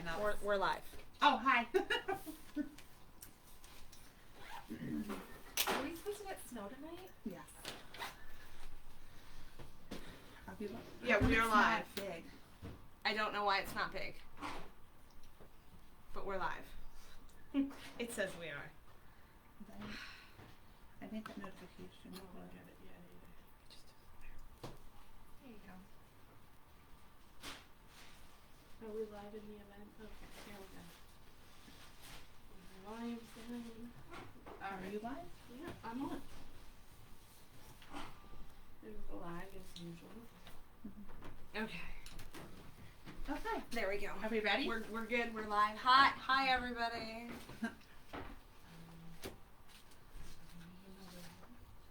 no. We're live. Oh, hi. Are we supposed to get snow tonight? Yes. Yeah, we are live. Not big. I don't know why it's not big. But we're live. It says we are. I think that notification. There you go. Are we live in the event? Okay, here we go. Live then. Are you live? Yeah, I'm on. There's the lag as usual. Okay. Okay. There we go. Are we ready? We're good. We're live. Hi everybody.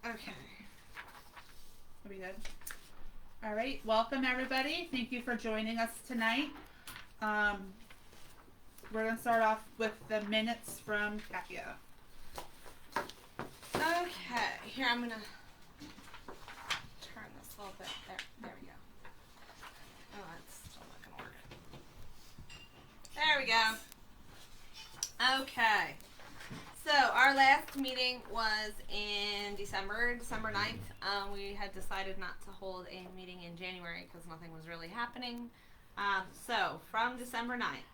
Okay. Are we good? All right. Welcome everybody. Thank you for joining us tonight. We're gonna start off with the minutes from Katia. Okay. Here I'm gonna turn this a little bit. There we go. Oh, it's still not gonna work. There we go. Okay. So our last meeting was in December 9th. We had decided not to hold a meeting in January because nothing was really happening. So from December 9th,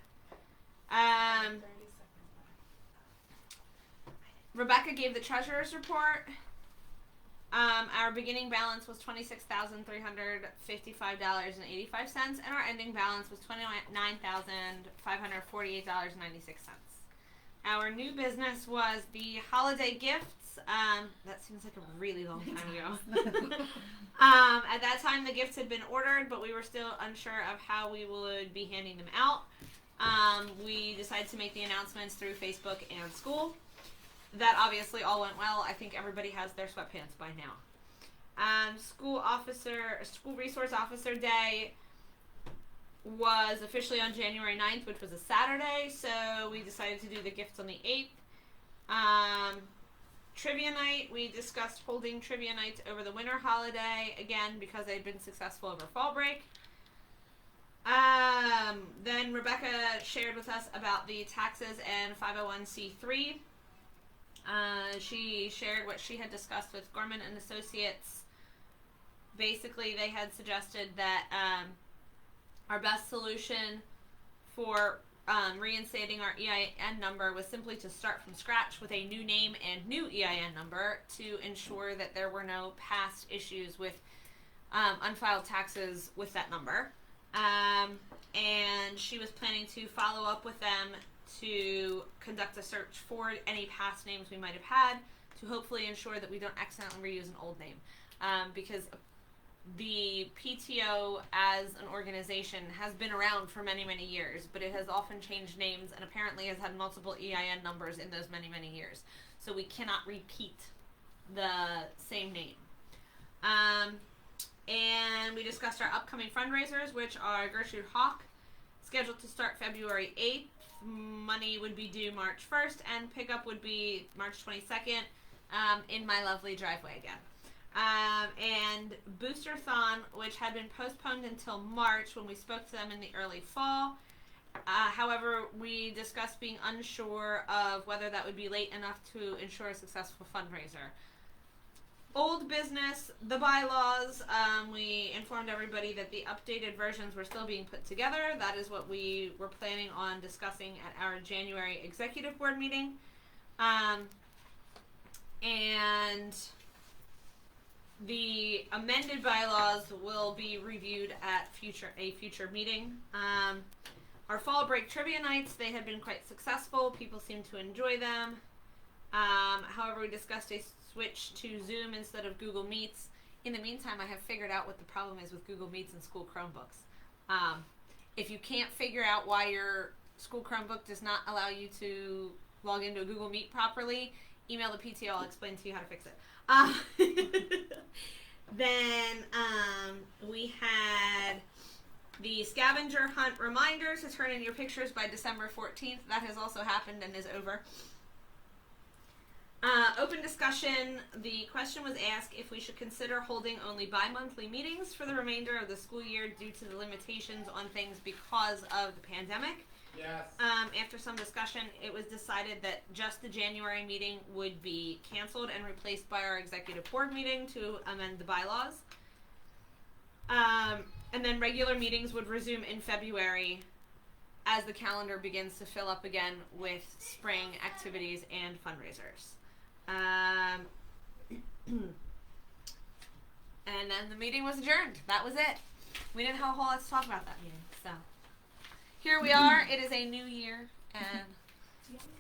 30 seconds Rebecca gave the treasurer's report. Our beginning balance was $26,355.85, and our ending balance was $29,548.96. Our new business was the holiday gifts. That seems like a really long time ago. At that time, the gifts had been ordered, but we were still unsure of how we would be handing them out. We decided to make the announcements through Facebook and school. That obviously all went well. I think everybody has their sweatpants by now. School Resource Officer Day was officially on January 9th, which was a Saturday, so we decided to do the gifts on the 8th. Trivia night, we discussed holding trivia nights over the winter holiday, again, because they'd been successful over fall break. Then Rebecca shared with us about the taxes and 501c3. She shared what she had discussed with Gorman and Associates. Basically, they had suggested that our best solution for reinstating our EIN number was simply to start from scratch with a new name and new EIN number to ensure that there were no past issues with unfiled taxes with that number. And she was planning to follow up with them to conduct a search for any past names we might have had to hopefully ensure that we don't accidentally reuse an old name. Because the PTO as an organization has been around for many, many years, but it has often changed names and apparently has had multiple EIN numbers in those many, many years. So we cannot repeat the same name. And we discussed our upcoming fundraisers, which are Gertrude Hawk, scheduled to start February 8th. Money would be due March 1st, and pickup would be March 22nd in my lovely driveway again. And Boosterthon, which had been postponed until March when we spoke to them in the early fall. However, we discussed being unsure of whether that would be late enough to ensure a successful fundraiser. Old business, the bylaws, we informed everybody that the updated versions were still being put together. That is what we were planning on discussing at our January executive board meeting. And the amended bylaws will be reviewed at a future meeting. Our fall break trivia nights, they have been quite successful. People seem to enjoy them. However, we discussed a switch to Zoom instead of Google Meets. In the meantime, I have figured out what the problem is with Google Meets and school Chromebooks. If you can't figure out why your school Chromebook does not allow you to log into a Google Meet properly, email the PTO. I'll explain to you how to fix it. Then we had the scavenger hunt reminders to turn in your pictures by December 14th. That has also happened and is over. Open discussion. The question was asked if we should consider holding only bi-monthly meetings for the remainder of the school year due to the limitations on things because of the pandemic. Yes. After some discussion, it was decided that just the January meeting would be canceled and replaced by our executive board meeting to amend the bylaws. And then regular meetings would resume in February as the calendar begins to fill up again with spring activities and fundraisers. And then the meeting was adjourned. That was it. We didn't have a whole lot to talk about that meeting. So here we are. It is a new year, and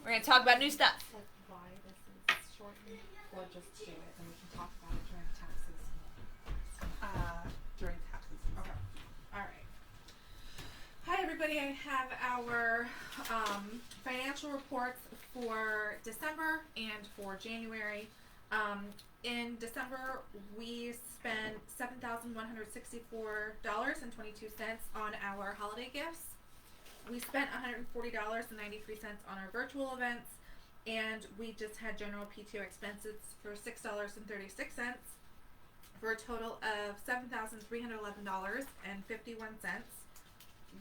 we're going to talk about new stuff. Like why this is shortened, or just do it and we can talk about it during tax season? During tax season. Okay. All right. Hi everybody. I have our financial reports for December and for January. In December, we spent $7,164.22 on our holiday gifts. We spent $140.93 on our virtual events, and we just had general PTO expenses for $6.36 for a total of $7,311.51.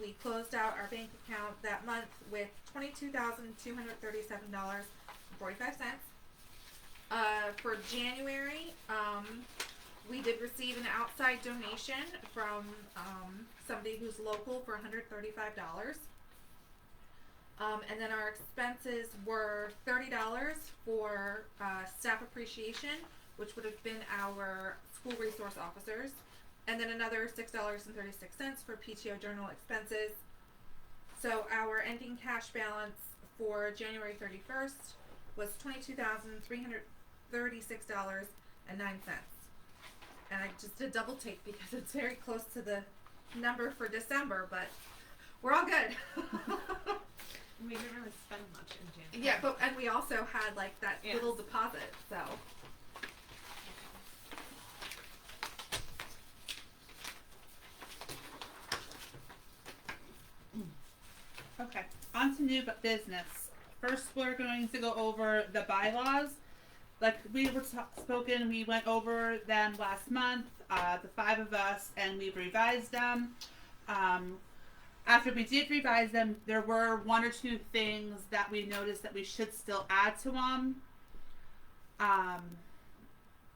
We closed out our bank account that month with $22,237.45. For January, we did receive an outside donation from somebody who's local for $135. And then our expenses were $30 for staff appreciation, which would have been our school resource officers, and then another $6.36 for PTO journal expenses. So our ending cash balance for January 31st was $22,336.09. And I just did double take because it's very close to the number for December, but we're all good. We didn't really spend much in January. Yeah, and we also had like that Yes. little deposit, so. Okay, on to new business. First, we're going to go over the bylaws. Like we were spoken, we went over them last month, the 5 of us, and we revised them. After we did revise them, there were 1 or 2 things that we noticed that we should still add to them.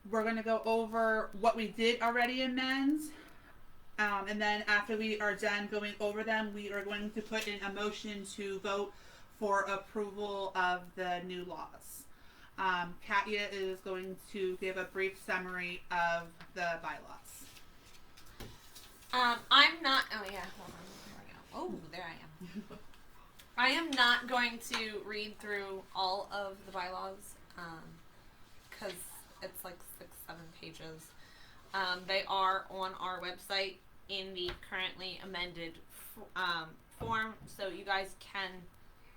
We're going to go over what we did already amend. And then after we are done going over them, we are going to put in a motion to vote for approval of the new laws. Katya is going to give a brief summary of the bylaws. I'm not. Oh yeah, hold on. There we go. Oh, there I am. I am not going to read through all of the bylaws because it's like 6-7 pages. They are on our website in the currently amended form, so you guys can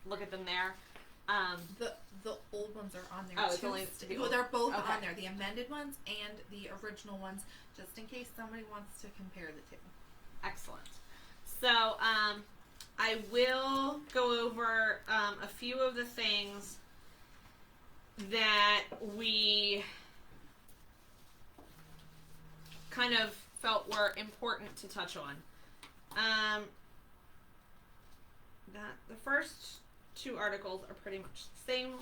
look at them there. The old ones are on there Oh, it's too. only the Well, old- they're both okay. on there, the amended ones and the original ones, just in case somebody wants to compare the two. Excellent. So, I will go over a few of the things that we kind of felt were important to touch on. The first 2 articles are pretty much the same.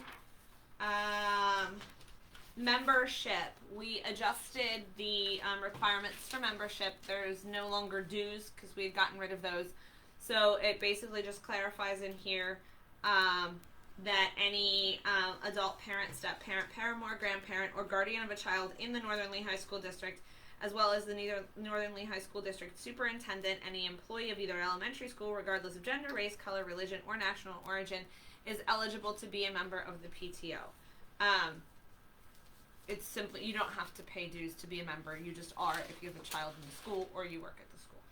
Membership. We adjusted the requirements for membership. There's no longer dues because we had gotten rid of those. So it basically just clarifies in here that any adult parent, step parent, paramour, grandparent, or guardian of a child in the Northern Lee High School District, as well as the Northern Lee High School District superintendent, any employee of either elementary school, regardless of gender, race, color, religion, or national origin, is eligible to be a member of the PTO. It's simply, you don't have to pay dues to be a member. You just are if you have a child in the school or you work at the school.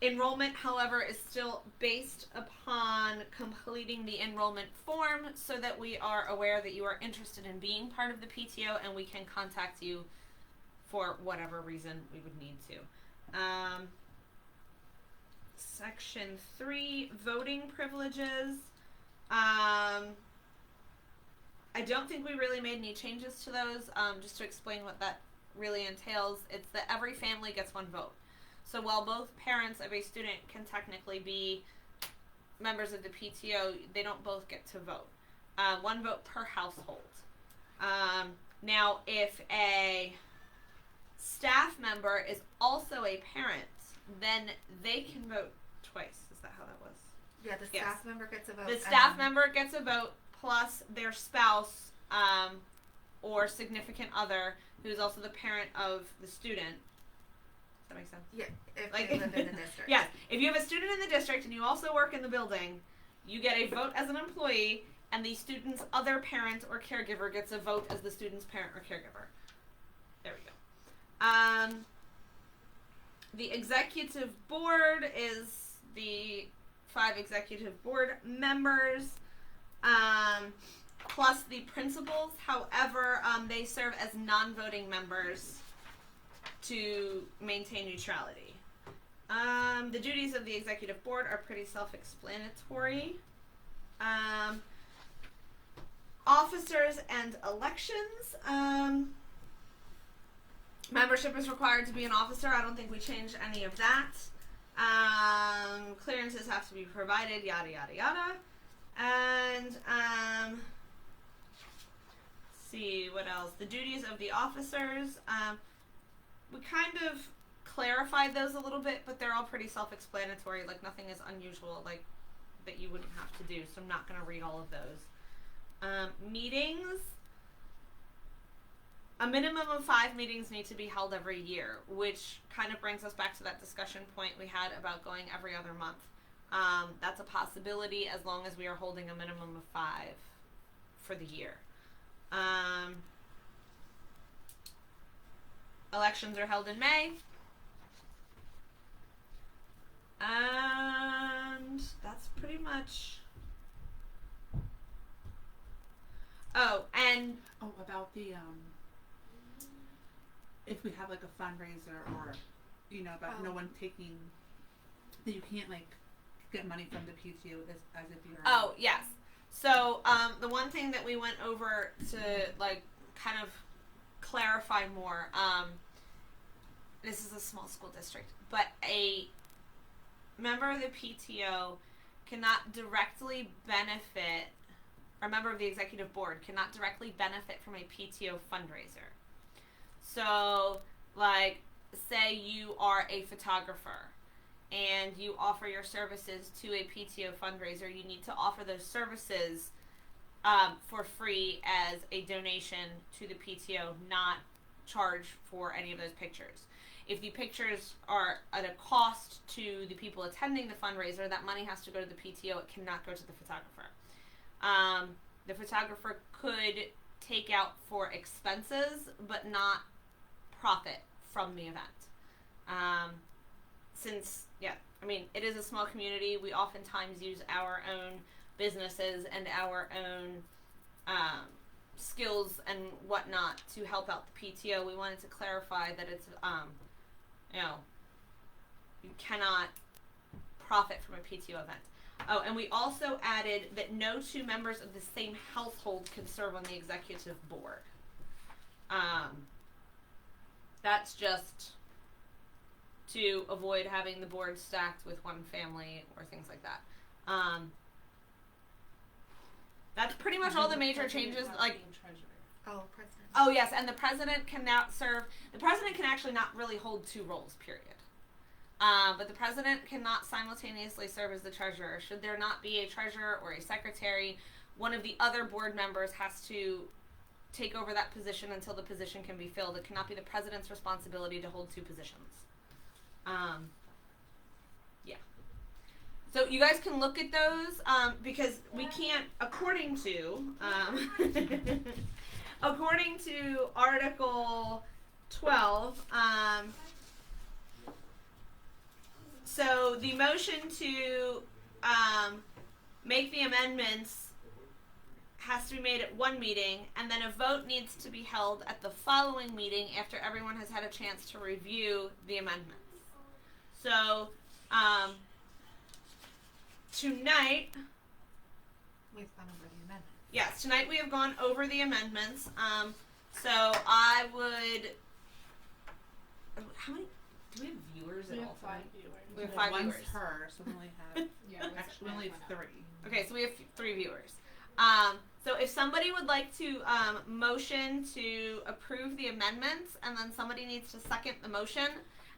Enrollment, however, is still based upon completing the enrollment form so that we are aware that you are interested in being part of the PTO and we can contact you for whatever reason we would need to. Section 3, voting privileges. I don't think we really made any changes to those. Just to explain what that really entails, it's that every family gets 1 vote. So while both parents of a student can technically be members of the PTO, they don't both get to vote. One vote per household. Now, if a staff member is also a parent, then they can vote twice. Is that how that was? Yeah, the staff member gets a vote. The staff member gets a vote plus their spouse or significant other who is also the parent of the student. Does that make sense? Yeah, if Like, they live in the district. Yes. If you have a student in the district and you also work in the building, you get a vote as an employee, and the student's other parent or caregiver gets a vote as the student's parent or caregiver. There we go. The executive board is the 5 executive board members, plus the principals. However, they serve as non-voting members to maintain neutrality. The duties of the executive board are pretty self-explanatory. Officers and elections. Membership is required to be an officer. I don't think we changed any of that. Clearances have to be provided, yada, yada, yada. And, let's see, what else? The duties of the officers. We kind of clarified those a little bit, but they're all pretty self-explanatory. Like, nothing is unusual, like, that you wouldn't have to do, so I'm not going to read all of those. Meetings. A minimum of 5 meetings need to be held every year, which kind of brings us back to that discussion point we had about going every other month. That's a possibility as long as we are holding a minimum of 5 for the year. Elections are held in May. And that's pretty much... Oh, and... Oh, about the, if we have, like, a fundraiser or, you know, about no one taking... That you can't, like, get money from the PTO as if you're... Oh, yes. So, the one thing that we went over to, like, kind of clarify more, this is a small school district, but a member of the PTO cannot directly benefit, or a member of the executive board cannot directly benefit from a PTO fundraiser. So, like, say you are a photographer and you offer your services to a PTO fundraiser, you need to offer those services for free as a donation to the PTO, not charge for any of those pictures. If the pictures are at a cost to the people attending the fundraiser, that money has to go to the PTO. It cannot go to the photographer. The photographer could take out for expenses, but not profit from the event. Since, I mean, it is a small community, we oftentimes use our own businesses and our own skills and whatnot to help out the PTO. We wanted to clarify that it's, you cannot profit from a PTO event. Oh, and we also added that no 2 members of the same household can serve on the executive board. That's just to avoid having the board stacked with one family or things like that. That's pretty much all the major changes. Like, Oh, president. oh yes, and the president can now serve. The president can actually not really hold 2 roles. Period. But the president cannot simultaneously serve as the treasurer. Should there not be a treasurer or a secretary, one of the other board members has to take over that position until the position can be filled. It cannot be the president's responsibility to hold 2 positions. So you guys can look at those because we can't, according to Article 12. So the motion to make the amendments has to be made at one meeting, and then a vote needs to be held at the following meeting after everyone has had a chance to review the amendments. So, tonight, We've gone over the amendment. yes, tonight we have gone over the amendments. So I would, how many, Do we have viewers We at have all 5 tonight? viewers. We have Well, 5 one's viewers. her, so we only have Yeah, actually we only have 3. Okay, so we have 3 viewers. So if somebody would like to motion to approve the amendments, and then somebody needs to second the motion,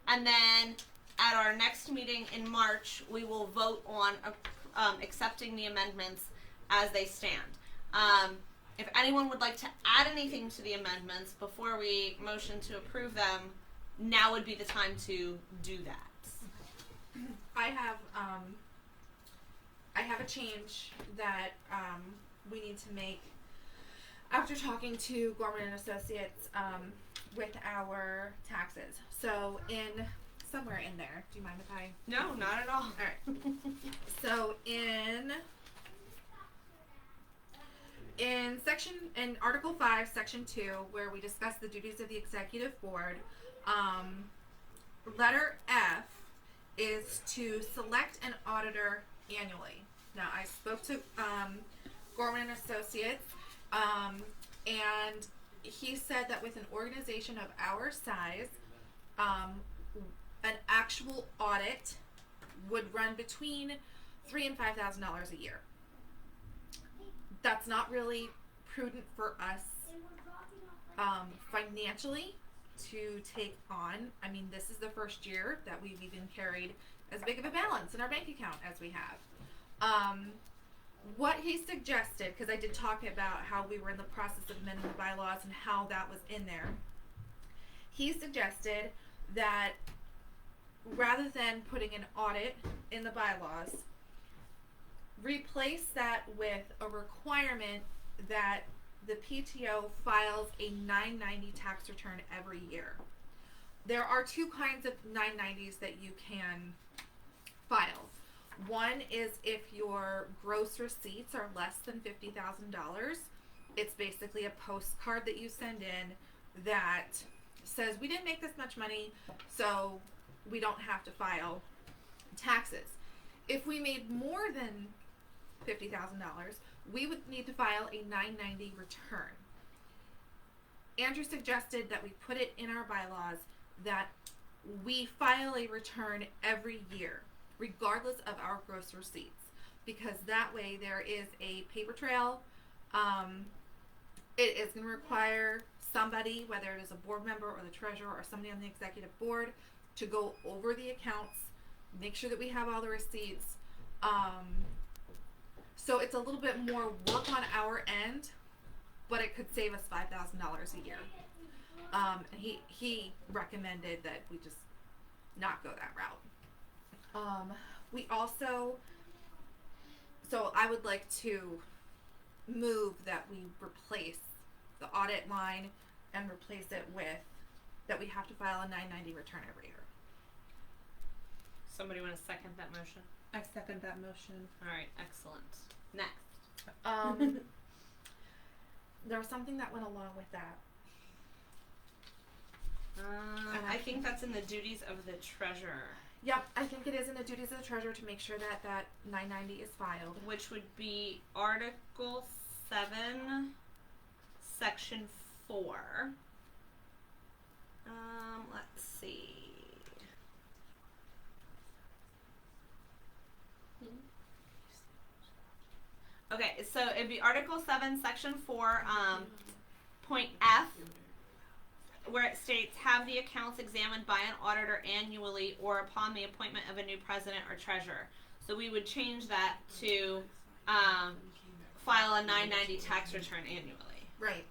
and then at our next meeting in March, we will vote on accepting the amendments as they stand. If anyone would like to add anything to the amendments before we motion to approve them, now would be the time to do that. I have a change that we need to make after talking to Gorman and Associates with our taxes. So somewhere in there, do you mind if I? No, not at all. All right. So in Article 5, Section 2, where we discuss the duties of the executive board, letter F is to select an auditor annually. Now, I spoke to Gorman and Associates, and he said that with an organization of our size, an actual audit would run between $3,000 and $5,000 a year. That's not really prudent for us financially to take on. I mean, this is the first year that we've even carried as big of a balance in our bank account as we have. What he suggested, because I did talk about how we were in the process of amending the bylaws and how that was in there, he suggested that rather than putting an audit in the bylaws, replace that with a requirement that the PTO files a 990 tax return every year. There are 2 kinds of 990s that you can file. One is if your gross receipts are less than $50,000. It's basically a postcard that you send in that says we didn't make this much money, so we don't have to file taxes. If we made more than $50,000, we would need to file a 990 return. Andrew suggested that we put it in our bylaws that we file a return every year, regardless of our gross receipts, because that way there is a paper trail. It is going to require somebody, whether it is a board member or the treasurer or somebody on the executive board, to go over the accounts, make sure that we have all the receipts. So it's a little bit more work on our end, but it could save us $5,000 a year. And he recommended that we just not go that route. We also, so I would like to move that we replace the audit line and replace it with that we have to file a 990 return every year. Somebody want to second that motion? I second that motion. All right, excellent. Next. There was something that went along with that. I think that's in the duties of the treasurer, Yep, I think it is in the duties of the treasurer to make sure that that 990 is filed. which would be Article 7, Section 4. Let's see. Okay, so it'd be Article 7, Section 4, point F, where it states, have the accounts examined by an auditor annually or upon the appointment of a new president or treasurer. So we would change that to file a 990 tax return annually. Right.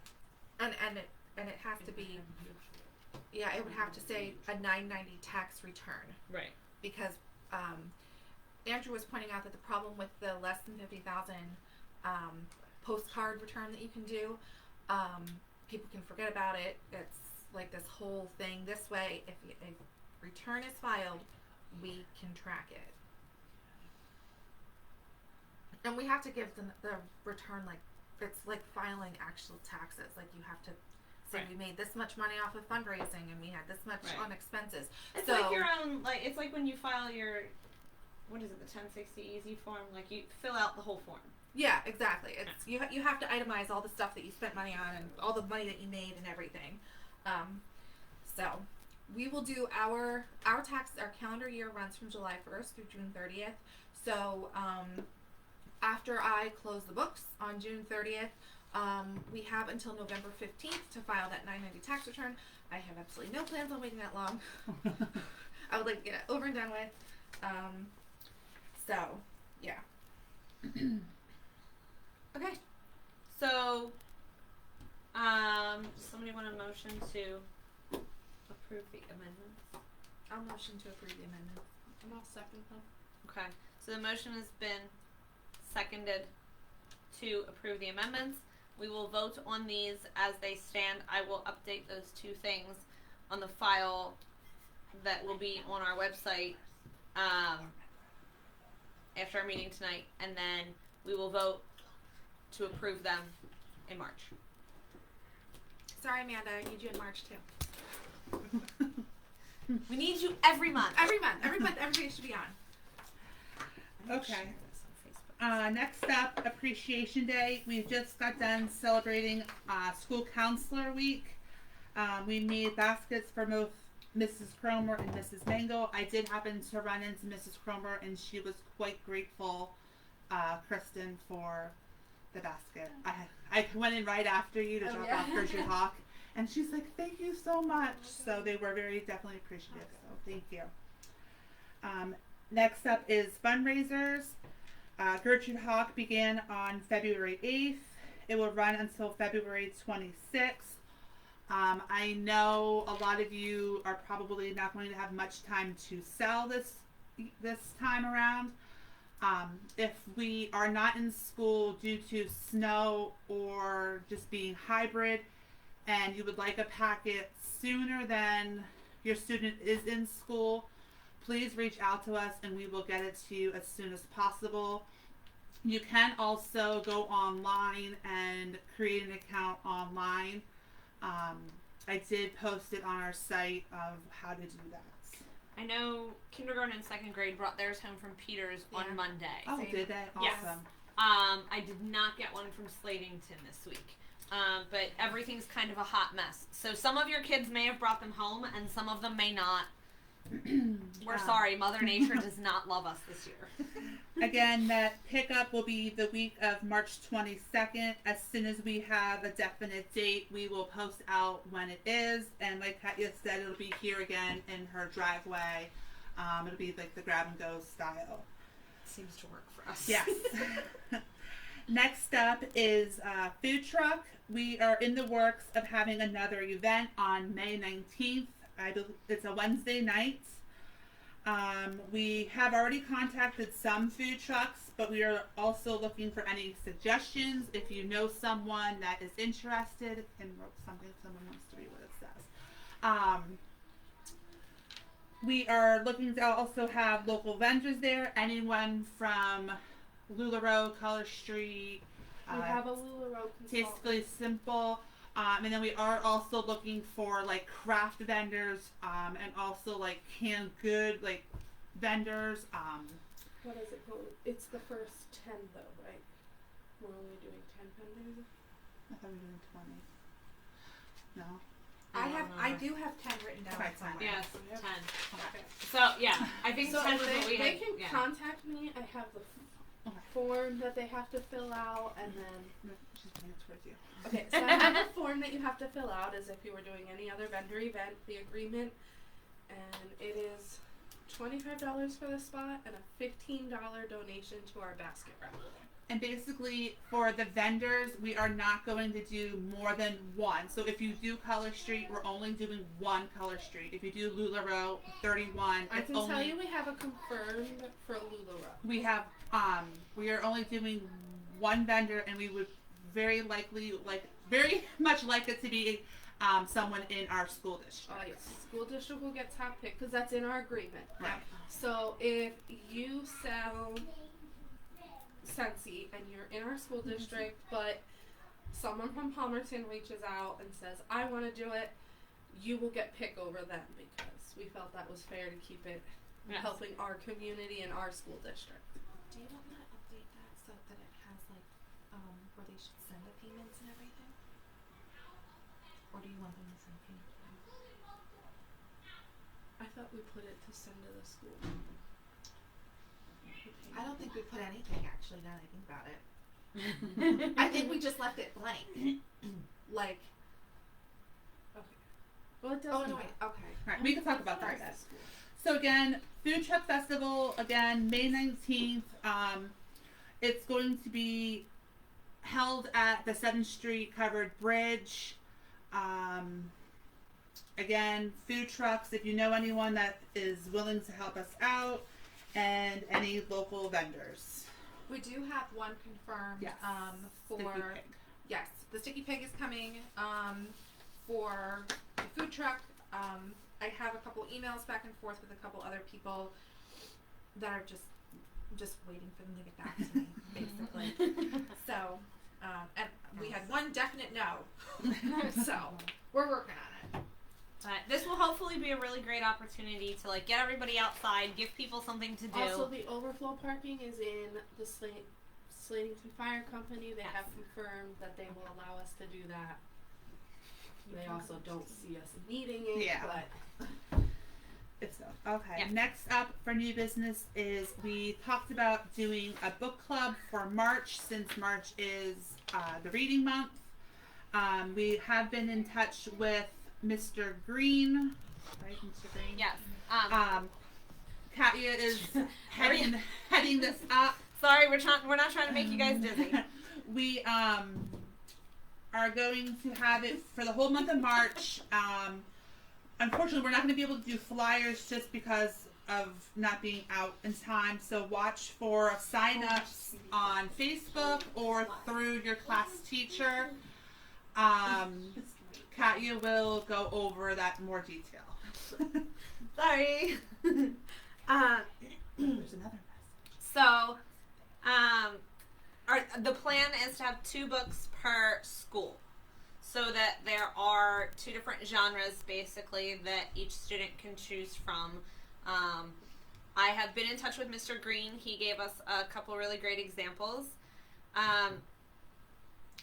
And it has to be, yeah, it would have to say a 990 tax return. Right. Because Andrew was pointing out that the problem with the less than 50,000 postcard return that you can do, people can forget about it. It's like this whole thing. This way, if a return is filed, we can track it. And we have to give the return, like, it's like filing actual taxes. Like, you have to say we made this much money off of fundraising and we had this much on expenses. It's like your own, like, it's like when you file your, what is it, the 1060 easy form? Like, you fill out the whole form. Yeah, exactly. It's you have to itemize all the stuff that you spent money on and all the money that you made and everything. So we will do our calendar year runs from July 1st through June 30th. So after I close the books on June 30th, we have until November 15th to file that 990 tax return. I have absolutely no plans on waiting that long. I would like to get it over and done with. So, yeah. Okay. So, does somebody want a motion to approve the amendments? I'll motion to approve the amendment. And I'll second them. Okay. So the motion has been seconded to approve the amendments. We will vote on these as they stand. I will update those two things on the file that will be on our website after our meeting tonight, and then we will vote to approve them in March. Sorry, Amanda. I need you in March too. We need you every month. Every month, everybody should be on. Okay. Next up, Appreciation Day. We just got done celebrating School Counselor Week. We made baskets for both Mrs. Cromer and Mrs. Mango. I did happen to run into Mrs. Cromer, and she was quite grateful, Kristen, for the basket. I went in right after you to drop off Gertrude Hawk, and she's like, "Thank you so much." So they were definitely appreciative. So thank you. Next up is fundraisers. Gertrude Hawk began on February 8th. It will run until February 26th. I know a lot of you are probably not going to have much time to sell this time around. If we are not in school due to snow or just being hybrid, and you would like a packet sooner than your student is in school, please reach out to us and we will get it to you as soon as possible. You can also go online and create an account online. I did post it on our site of how to do that. I know kindergarten and second grade brought theirs home from Peters on Monday. Oh, did they? Awesome. Yes. I did not get one from Slatington this week. But everything's kind of a hot mess. So some of your kids may have brought them home and some of them may not. We're sorry, Mother Nature does not love us this year. Again, that pickup will be the week of March 22nd. As soon as we have a definite date, we will post out when it is. And like Katya said, it'll be here again in her driveway. It'll be like the grab and go style. Seems to work for us. Yes. Next up is food truck. We are in the works of having another event on May 19th. It's a Wednesday night. We have already contacted some food trucks, but we are also looking for any suggestions. If you know someone that is interested, and wrote something, someone wants to read what it says. We are looking to also have local vendors there. Anyone from LuLaRoe, Color Street. We have a LuLaRoe consultant. Tastefully Simple. And then we are also looking for like craft vendors, and also like canned good like vendors. What is it called? It's the first 10 though, right? We're only doing 10 vendors. I thought we were doing 20. No. I do have 10 written down Okay, somewhere. Yes, Yep. 10. Okay. So, yeah, I think So 10 if was what we they had. can Yeah. contact me. I have the Okay. form that they have to fill out, and then No, she's bringing it towards you. okay. So I have a form that you have to fill out as if you were doing any other vendor event. The agreement, and it is $25 for the spot and a $15 donation to our basket raffle. And basically, for the vendors, we are not going to do more than one. So if you do Color Street, we're only doing one Color Street. If you do LuLaRoe, 31. I it's can only, tell you we have a confirmed for LuLaRoe. we have we are only doing one vendor, and we would very much like it to be someone in our school district. Oh yes, school district will get top pick because that's in our agreement. Right. So if you sell Scentsy and you're in our school district, but someone from Palmerton reaches out and says, I want to do it, you will get pick over them because we felt that was fair to keep it Yes. helping our community and our school district. Do you want me to update that so that it has like where they should send the payments and everything? Or do you want them to send payments? I thought we put it to send to the school. I don't think we put anything actually. Now that I think about it, I think we just left it blank. Like, Well, it doesn't. oh no, wait, okay. Alright, we can talk about that then. So again, Food Truck Festival, again, May 19th. It's going to be held at the 7th Street Covered Bridge. Again, food trucks, if you know anyone that is willing to help us out, and any local vendors. We do have one confirmed. Yes. For Sticky Pig. yes, the Sticky Pig is coming. For the food truck. I have a couple emails back and forth with a couple other people that are just waiting for them to get back to me, basically. So, and we had one definite no. So, we're working on it. But this will hopefully be a really great opportunity to like get everybody outside, give people something to do. Also, the overflow parking is in the Slatington Fire Company. They have confirmed that they will allow us to do that. They also don't see us needing it, Yeah. but It's okay. Yeah. Next up for new business is we talked about doing a book club for March, since March is the reading month. We have been in touch with Mr. Green, right, Mr. Green? Yes. Katya is heading this up. Sorry, we're not trying to make you guys dizzy. We are going to have it for the whole month of March. Unfortunately, we're not going to be able to do flyers just because of not being out in time. So watch for sign-ups on Facebook or through your class teacher. Katya will go over that in more detail. Sorry. There's another message. So, the plan is to have 2 books per school, so that there are 2 different genres, basically, that each student can choose from. I have been in touch with Mr. Green. He gave us a couple really great examples.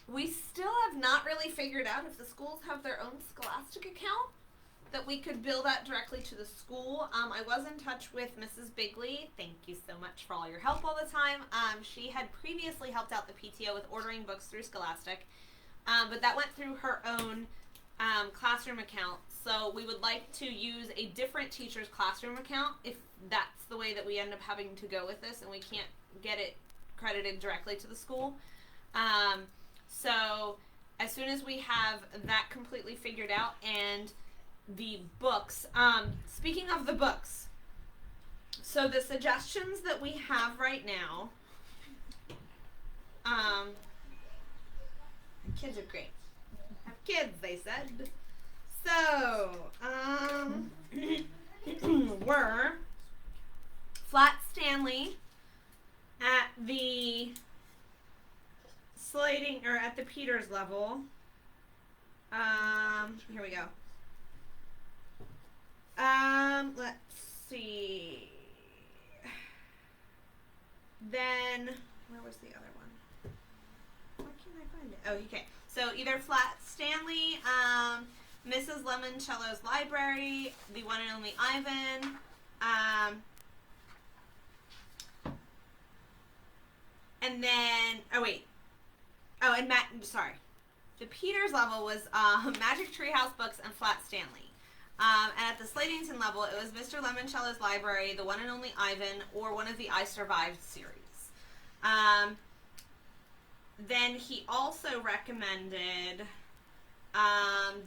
We still have not really figured out if the schools have their own Scholastic account that we could bill that directly to the school. I was in touch with Mrs. Bigley. Thank you so much for all your help all the time. She had previously helped out the PTO with ordering books through Scholastic, but that went through her own classroom account. So we would like to use a different teacher's classroom account if that's the way that we end up having to go with this and we can't get it credited directly to the school. So as soon as we have that completely figured out and the books, speaking of the books, so the suggestions that we have right now, kids are great. Have kids, they said. So, were Flat Stanley at the Slating, or at the Peters level. Here we go. Let's see. Then, where was the other one? Why can't I find it? Oh, okay. So either Flat Stanley, Mrs. Lemoncello's Library, the one and only Ivan, and then, and Matt, sorry. The Peters level was Magic Treehouse Books and Flat Stanley. And at the Slatington level, it was Mr. Lemoncello's Library, the one and only Ivan, or one of the I Survived series. Then he also recommended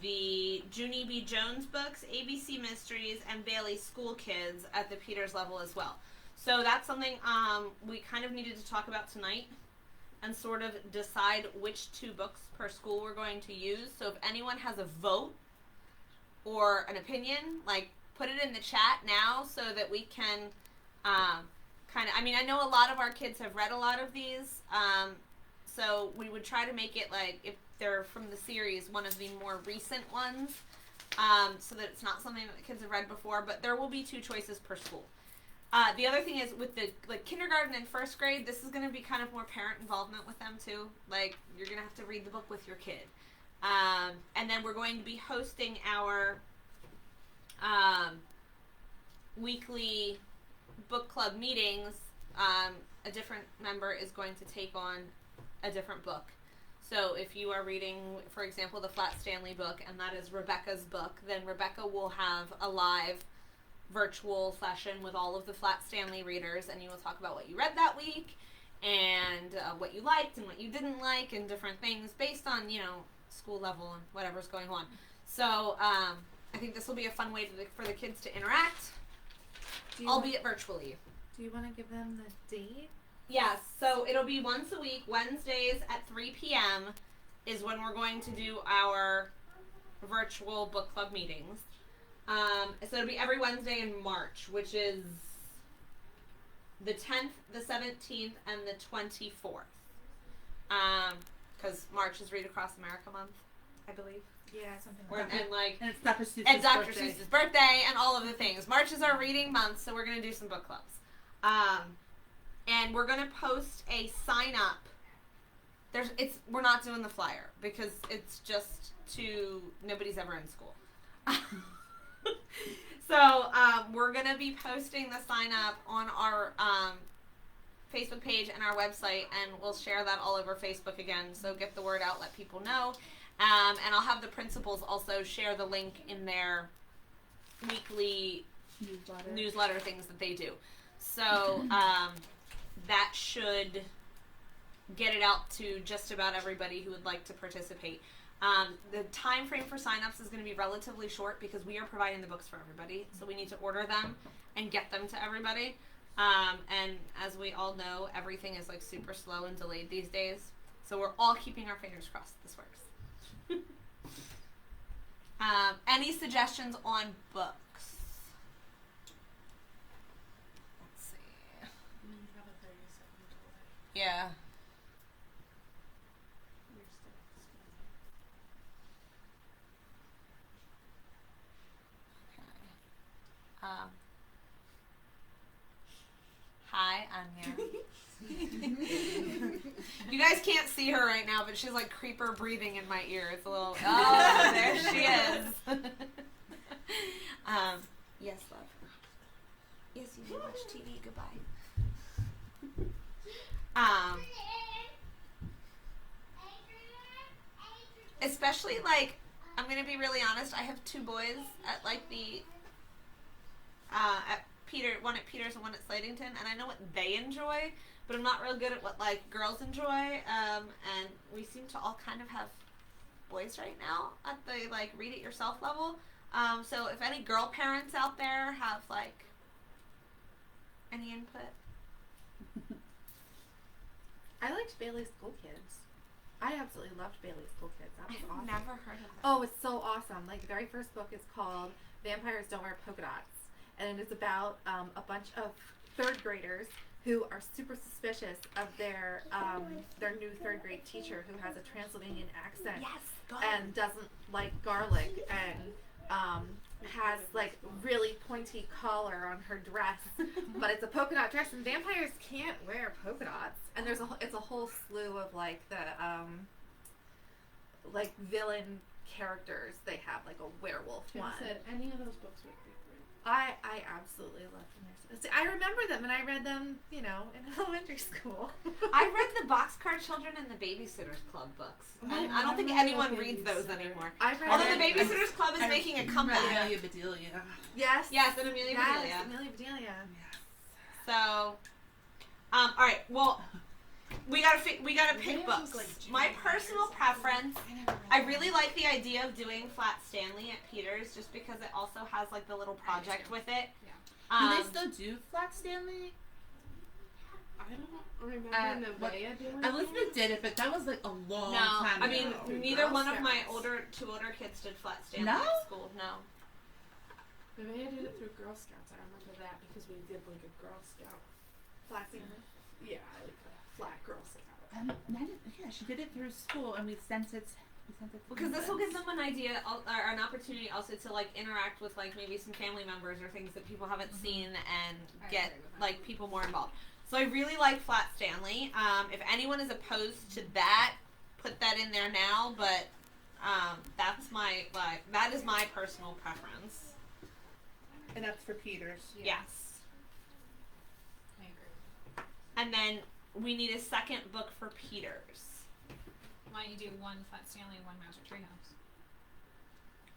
the Junie B. Jones books, ABC Mysteries, and Bailey School Kids at the Peters level as well. So that's something we kind of needed to talk about tonight and sort of decide which 2 books per school we're going to use. So if anyone has a vote or an opinion, like, put it in the chat now so that we can I know a lot of our kids have read a lot of these, so we would try to make it, like, if they're from the series, one of the more recent ones, so that it's not something that the kids have read before, but there will be 2 choices per school. The other thing is with the kindergarten and 1st grade, this is going to be kind of more parent involvement with them too. Like, you're going to have to read the book with your kid. And then we're going to be hosting our weekly book club meetings, a different member is going to take on a different book. So if you are reading, for example, the Flat Stanley book, and that is Rebecca's book, then Rebecca will have a live virtual session with all of the Flat Stanley readers, and you will talk about what you read that week, and what you liked and what you didn't like, and different things based on, school level and whatever's going on. So I think this will be a fun way for the kids to interact, albeit virtually. Do you want to give them the date? Yes, so it'll be once a week. Wednesdays at 3 p.m. is when we're going to do our virtual book club meetings. So it'll be every Wednesday in March, which is the 10th, the 17th, and the 24th. Because March is Read Across America Month, I believe. Yeah, something like that. And it's Dr. Seuss's And Dr. birthday. Seuss's birthday and all of the things. March is our reading month, so we're going to do some book clubs. And we're going to post a sign up. We're not doing the flyer because it's just nobody's ever in school. So we're going to be posting the sign up on our Facebook page and our website, and we'll share that all over Facebook again. So get the word out, let people know. And I'll have the principals also share the link in their weekly newsletter things that they do. So that should get it out to just about everybody who would like to participate. The time frame for signups is going to be relatively short because we are providing the books for everybody. So we need to order them and get them to everybody. And as we all know, everything is like super slow and delayed these days. So we're all keeping our fingers crossed this works. Any suggestions on books? Let's see. You have a 30-second delay. Yeah. You're still Hi, Anya. You guys can't see her right now, but she's like creeper breathing in my ear. It's a little. Oh, there she is. Yes, love. Yes, you may watch TV. Goodbye. Especially like, I'm gonna be really honest. I have two boys at like the one at Peters and one at Slatington, and I know what they enjoy, but I'm not real good at what like girls enjoy. And we seem to all kind of have boys right now at the like read it yourself level. So if any girl parents out there have like any input. I liked Bailey's School Kids. I absolutely loved Bailey's School Kids. That was I've awesome. never heard of that. Oh, it's so awesome. Like, the very first book is called Vampires Don't Wear Polka Dots. And it is about a bunch of third graders who are super suspicious of their new third grade teacher who has a Transylvanian accent. Yes, And doesn't like garlic and has like really pointy collar on her dress, but it's a polka dot dress, and vampires can't wear polka dots. And it's a whole slew of like the like villain characters. They have like a werewolf Kim one. said any of those books would be great. I absolutely loved them. I remember them, and I read them, in elementary school. I read the Boxcar Children and the Babysitters Club books. And I don't think anyone reads those anymore. Although the Babysitters Club is making a comeback. Amelia Bedelia. Yes. Yes, and Amelia Bedelia. Yes, Amelia Bedelia. So, all right. Well, we gotta pick books. My personal preference, I really like the idea of doing Flat Stanley at Peters, just because it also has like the little project with it. Do they still do Flat Stanley? I don't remember Nevaeh doing it. Elizabeth did it, but that was like a long time ago. I mean, neither one of my two older kids did Flat Stanley No? at school. No. Nevaeh did it through Girl Scouts. I remember that because we did like a Girl Scout. Flat Stanley. Yeah, like a flat Girl Scout. She did it through school, and we sent it. Because this will give them an idea or an opportunity also to like interact with like maybe some family members or things that people haven't seen and get like people more involved. So I really like Flat Stanley. If anyone is opposed to that, put that in there now. But that is my personal preference. And that's for Peters. Yes. I agree. And then we need a second book for Peters. Why don't you do one Flat Stanley and one Magic Treehouse?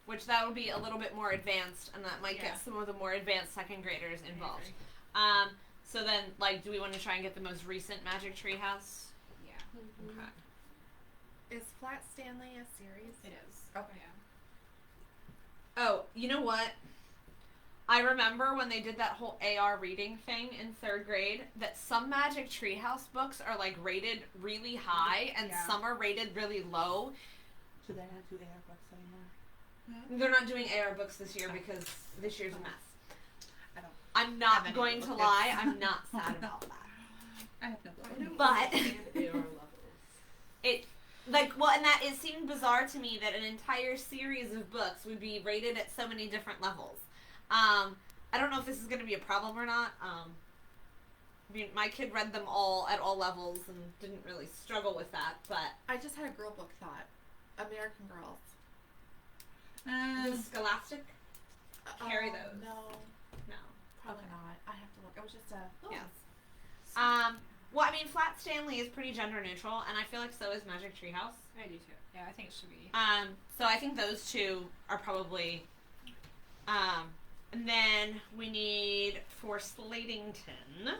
Which that would be a little bit more advanced, and that might Yeah. get some of the more advanced second graders I involved. agree. So then, like, do we want to try and get the most recent Magic Treehouse? Yeah, Okay. Is Flat Stanley a series? it is. Okay. Yeah. Oh, you know what? I remember when they did that whole AR reading thing in 3rd grade, that some Magic Treehouse books are, like, rated really high, and Yeah. some are rated really low. So they don't do AR books anymore. They're not doing AR books this year because this year's a mess. I don't I'm have not any going to books. lie, I'm not sad about that. I have no clue. But AR levels. it, like, well, and that it seemed bizarre to me that an entire series of books would be rated at so many different levels. I don't know if this is going to be a problem or not. I mean, my kid read them all at all levels and didn't really struggle with that, but I just had a girl book thought. American Girls. the Scholastic, carry Oh, those. No, no. probably Okay. not. I have to look. It was just a. Yes. Well, I mean, Flat Stanley is pretty gender neutral, and I feel like so is Magic Treehouse. I do too. Yeah, I think it should be. So I think those two are probably. And then we need for Slatington.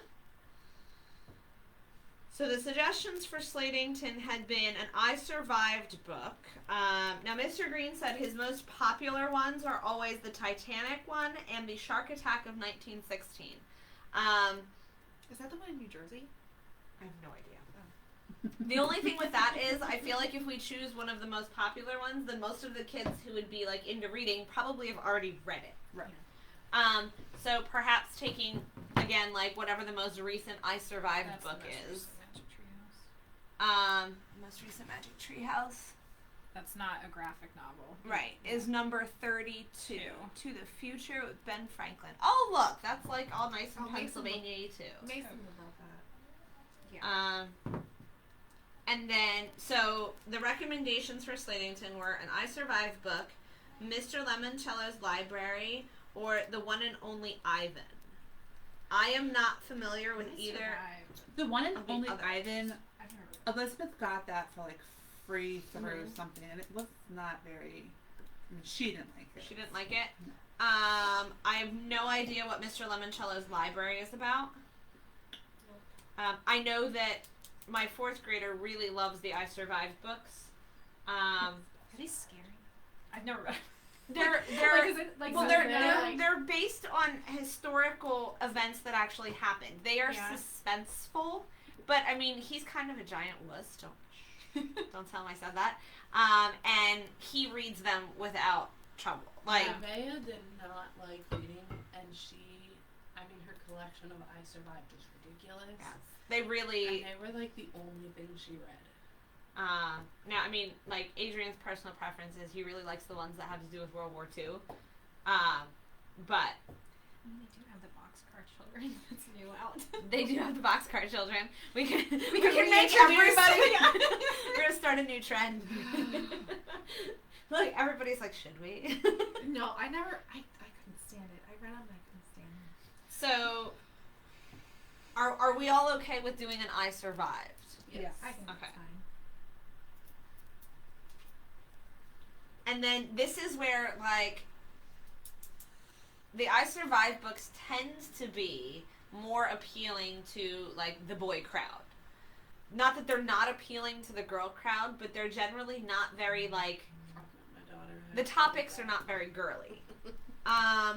So the suggestions for Slatington had been an I Survived book. Now Mr. Green said his most popular ones are always the Titanic one and the Shark Attack of 1916. Is that the one in New Jersey? I have no idea. The only thing with that is, I feel like if we choose one of the most popular ones, then most of the kids who would be like into reading probably have already read it. Right. So perhaps taking again like whatever the most recent I Survived That's book the most is. recent Magic Treehouse. Most recent Magic Treehouse. That's not a graphic novel. Right, is number 32. Two. To the Future with Ben Franklin. Oh look, that's like all nice in Oh, Mason Pennsylvania too. Mason would love that. And then, so the recommendations for Slatington were an I Survived book, Mr. Lemoncello's Library, or The One and Only Ivan. I am not familiar with either. Survived. The one and Of the only other. Ivan, I've never read Elizabeth got that for like free through Mhm. something, and it was not very. I mean, she didn't like it. She didn't like it. No. I have no idea what Mr. Lemoncello's Library is about. I know that my 4th grader really loves the I Survived books. Are these scary? I've never read. They're Like, is it like well, something they're like- they're based on historical events that actually happened. They are Yeah. suspenseful, but I mean, he's kind of a giant wuss. Don't tell him I said that. And he reads them without trouble. Like, Yeah. Maya did not like reading, and her collection of I Survived is ridiculous. yes, they really. And they were like the only thing she read. Now, I mean, like Adrian's personal preference is he really likes the ones that have to do with World War II. But They do have the Boxcar Children. That's new out. they do have the Boxcar Children. We can can make reintroduce- everybody. We're gonna start a new trend. Like everybody's like, should we? No, I couldn't stand it. I read them and I couldn't stand it. So, are we all okay with doing an I Survived? Yes. I think Okay. that's fine. And then this is where like the I Survived books tends to be more appealing to like the boy crowd. Not that they're not appealing to the girl crowd, but they're generally not very like My daughter. the topics are not very girly. I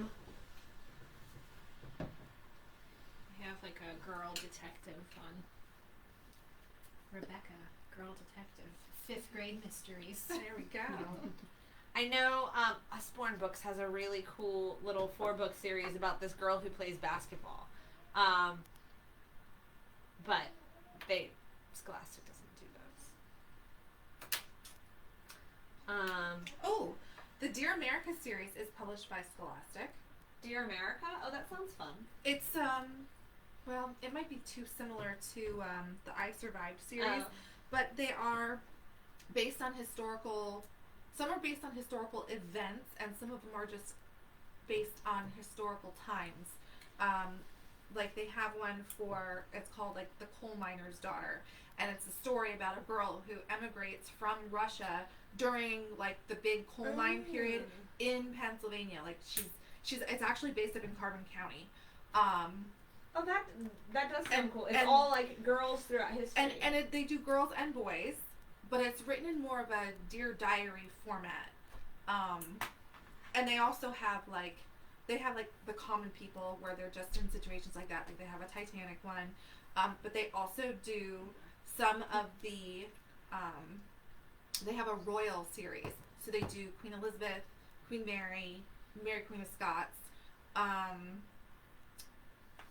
have like a girl detective one. Rebecca, girl detective. 5th grade mysteries. There we go. I know Usborne Books has a really cool little 4-book series about this girl who plays basketball. But Scholastic doesn't do those. Oh, the Dear America series is published by Scholastic. Dear America? Oh, that sounds fun. It's well, it might be too similar to the I Survived series, Oh. but they are based on historical. Some are based on historical events, and some of them are just based on historical times. Like they have one for, it's called like The Coal Miner's Daughter, and it's a story about a girl who emigrates from Russia during like the big coal mine period in Pennsylvania. Like she's it's actually based up in Carbon County. Oh, that does sound And- cool. It's and- all like girls throughout history. And they do girls and boys, but it's written in more of a Dear Diary format. And they also have like the common people where they're just in situations like that. Like they have a Titanic one, but they also do some of the they have a royal series. So they do Queen Elizabeth, Queen Mary, Mary Queen of Scots,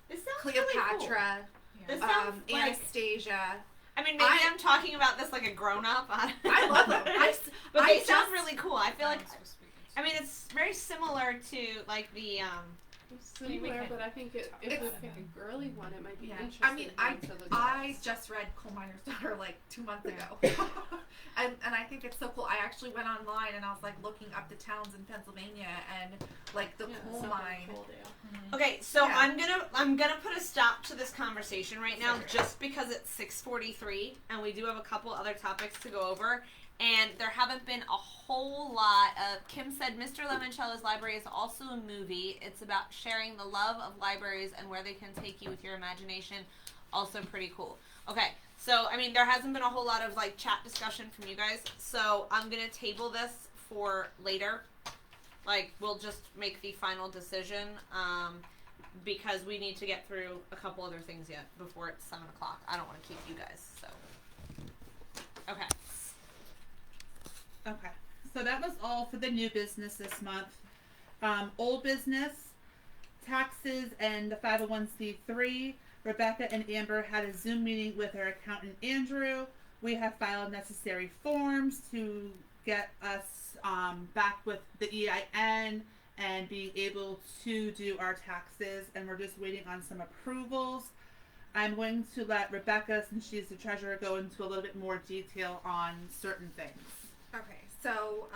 This sounds really cool. Cleopatra, This sounds like, Anastasia. I mean, maybe I'm talking about this like a grown-up. I love them. But I they sound just- really cool. I feel like, I mean, it's very similar to like the Similar, but I think if we pick a girly one, it might be Yeah. interesting. I mean, to the I girls. just read Coal Miner's Daughter like 2 months ago, and I think it's so cool. I actually went online and I was like looking up the towns in Pennsylvania and like the coal Southern mine. Coaldale. Okay, so Yeah. I'm gonna put a stop to this conversation right now, just because it's 6:43, and we do have a couple other topics to go over. And there haven't been a whole lot of. Kim said Mr. Lemoncello's library is also a movie. It's about sharing the love of libraries and where they can take you with your imagination. Also pretty cool. Okay, so I mean there hasn't been a whole lot of like chat discussion from you guys. So I'm gonna table this for later. Like we'll just make the final decision. Because we need to get through a couple other things yet before it's 7 o'clock. I don't want to keep you guys, so. Okay. Okay, so that was all for the new business this month. Old business, taxes, and the 501c3. Rebecca and Amber had a Zoom meeting with our accountant Andrew. We have filed necessary forms to get us back with the EIN and being able to do our taxes, and we're just waiting on some approvals. I'm going to let Rebecca, since she's the treasurer, go into a little bit more detail on certain things. Okay, so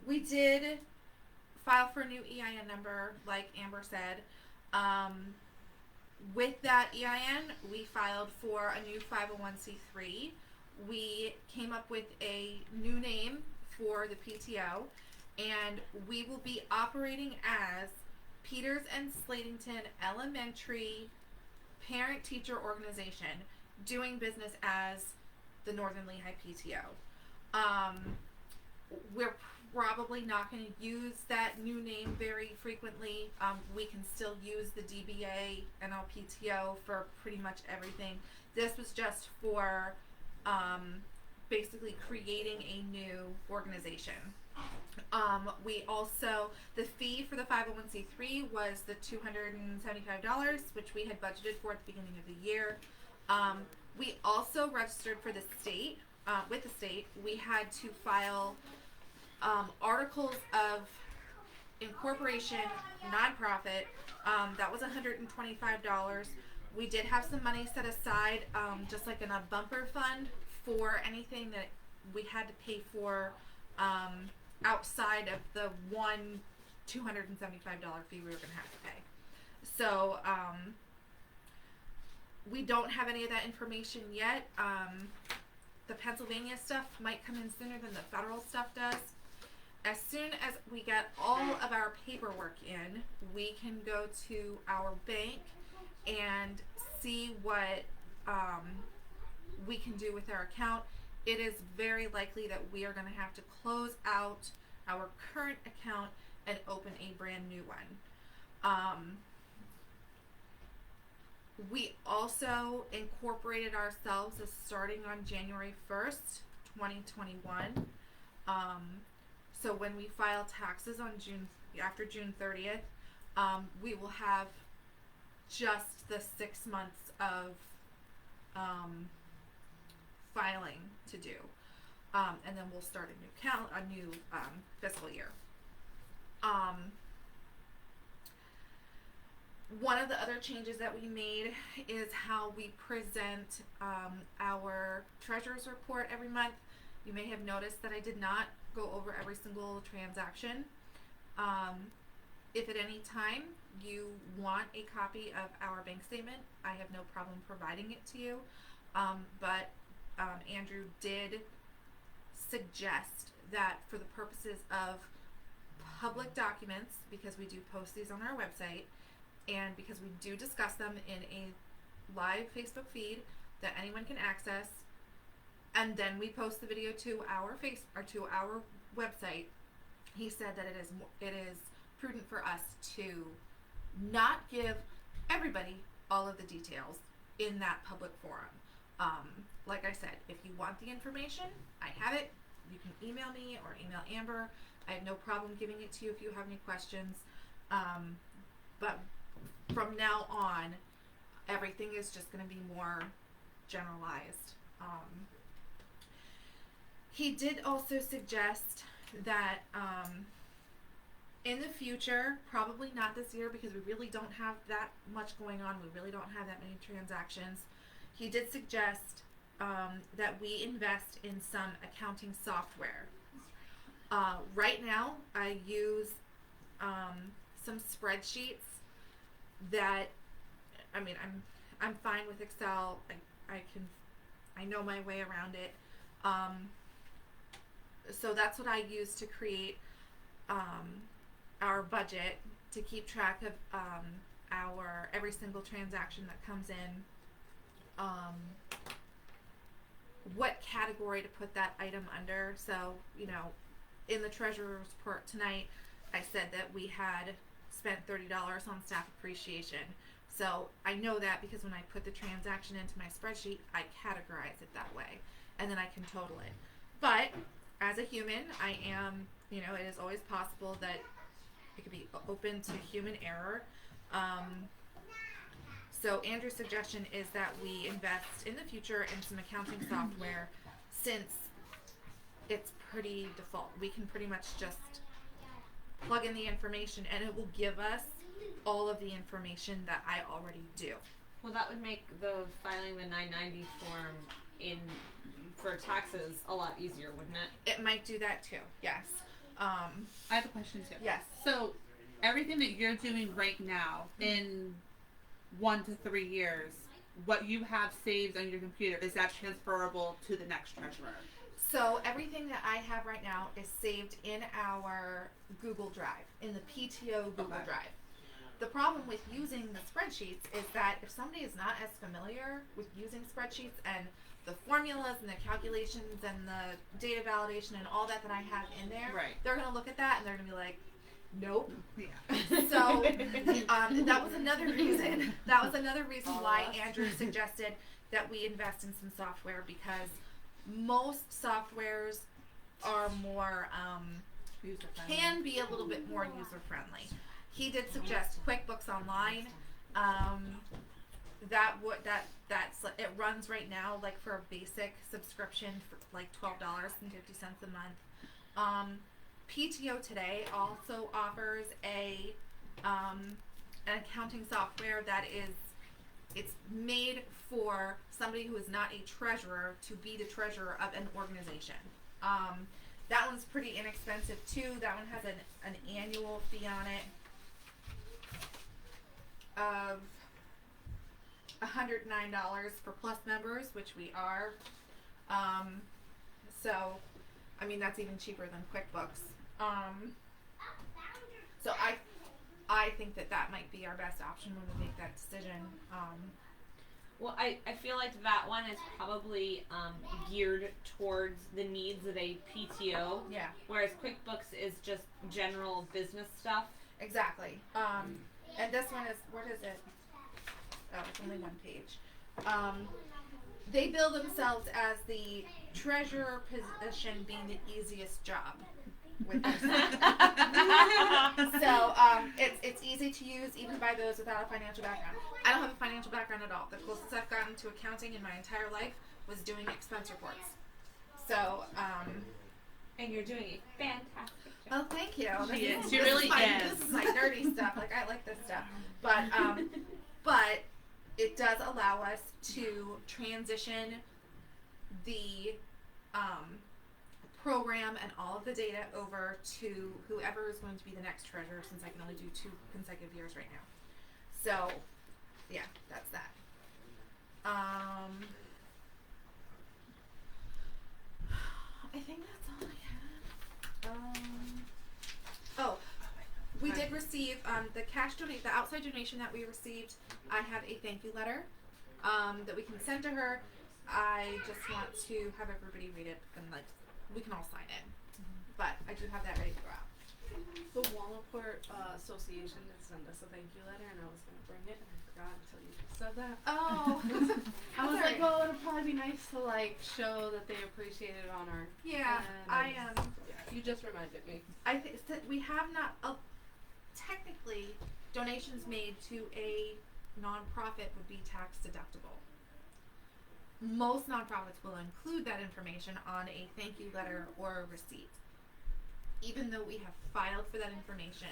we did file for a new EIN number, like Amber said. With that EIN, we filed for a new 501c3. We came up with a new name for the PTO, and we will be operating as Peters and Slatington Elementary Parent-Teacher Organization, doing business as the Northern Lehigh PTO. We're probably not going to use that new name very frequently. We can still use the DBA NLPTO for pretty much everything. This was just for basically creating a new organization. We also, the fee for the 501c3 was the $275, which we had budgeted for at the beginning of the year. We also registered for the state, with the state. We had to file articles of incorporation, nonprofit. That was $125. We did have some money set aside, just like in a bumper fund for anything that we had to pay for outside of the one $275 fee we were going to have to pay. So we don't have any of that information yet. The Pennsylvania stuff might come in sooner than the federal stuff does. As soon as we get all of our paperwork in, we can go to our bank and see what we can do with our account. It is very likely that we are going to have to close out our current account and open a brand new one. We also incorporated ourselves as starting on January 1st, 2021. So when we file taxes on after June 30th, we will have just the 6 months of filing to do, and then we'll start a new fiscal year. One of the other changes that we made is how we present our treasurer's report every month. You may have noticed that I did not go over every single transaction. If at any time you want a copy of our bank statement, I have no problem providing it to you. But Andrew did suggest that for the purposes of public documents, because we do post these on our website, and because we do discuss them in a live Facebook feed that anyone can access, and then we post the video to our to our website, he said that it is prudent for us to not give everybody all of the details in that public forum. Like I said, if you want the information, I have it. You can email me or email Amber. I have no problem giving it to you if you have any questions. But from now on, everything is just going to be more generalized. He did also suggest that in the future, probably not this year because we really don't have that much going on. We really don't have that many transactions. He did suggest that we invest in some accounting software. Right now, I use some spreadsheets that, I mean, I'm fine with Excel. I know my way around it. So that's what I use to create our budget, to keep track of our every single transaction that comes in, what category to put that item under. So, you know, in the treasurer's report tonight, I said that we had spent $30 on staff appreciation. So I know that because when I put the transaction into my spreadsheet, I categorize it that way, and then I can total it. But as a human, I am, you know, it is always possible that it could be open to human error. So Andrew's suggestion is that we invest in the future in some accounting software, since it's pretty default. We can pretty much just plug in the information and it will give us all of the information that I already do. Well, that would make the filing the 990 form for taxes a lot easier, wouldn't it? It might do that too, yes. I have a question too. Yes. So, everything that you're doing right now, in 1 to 3 years, what you have saved on your computer, is that transferable to the next treasurer? So everything that I have right now is saved in our Google Drive, in the PTO Google Okay. Drive. The problem with using the spreadsheets is that if somebody is not as familiar with using spreadsheets and the formulas and the calculations and the data validation and all that I have in there, Right. they're going to look at that and they're going to be like, nope. Yeah. So that was another reason. That was another reason why Andrew suggested that we invest in some software, because most softwares are more User-friendly. can be a little bit more user friendly. He did suggest QuickBooks Online. It runs right now like for a basic subscription for like $12.50 a month. PTO Today also offers an accounting software that it's made for somebody who is not a treasurer to be the treasurer of an organization. That one's pretty inexpensive too. That one has an annual fee on it of $109 for Plus members, which we are. So, I mean, that's even cheaper than QuickBooks. So I think that might be our best option when we make that decision. Well, I feel like that one is probably geared towards the needs of a PTO, Yeah, whereas QuickBooks is just general business stuff. exactly. And this one is, what is it? Oh, it's only one page. They bill themselves as the treasurer position being the easiest job with their So it's easy to use even by those without a financial background. I don't have a financial background at all. The closest I've gotten to accounting in my entire life was doing expense reports. So And you're doing a fantastic job. oh, thank you. She really is. This is my nerdy stuff. Like, I like this stuff. But it does allow us to transition the program and all of the data over to whoever is going to be the next treasurer, since I can only do 2 consecutive years right now. So, yeah, that's that. I think that's all I had. Oh, we did receive the the outside donation that we received. I have a thank you letter that we can send to her. I just want to have everybody read it and like we can all sign it. But I do have that ready to go out. The Wallaport Association did send us a thank you letter, and I was going to bring it, and I forgot until you said that. Oh, I was like, well, it'd probably be nice to like show that they appreciate it on our. yeah. Yeah, you just reminded me. I think that we have not technically donations made to a nonprofit would be tax deductible. Most nonprofits will include that information on a thank you letter or a receipt. Even though we have filed for that information,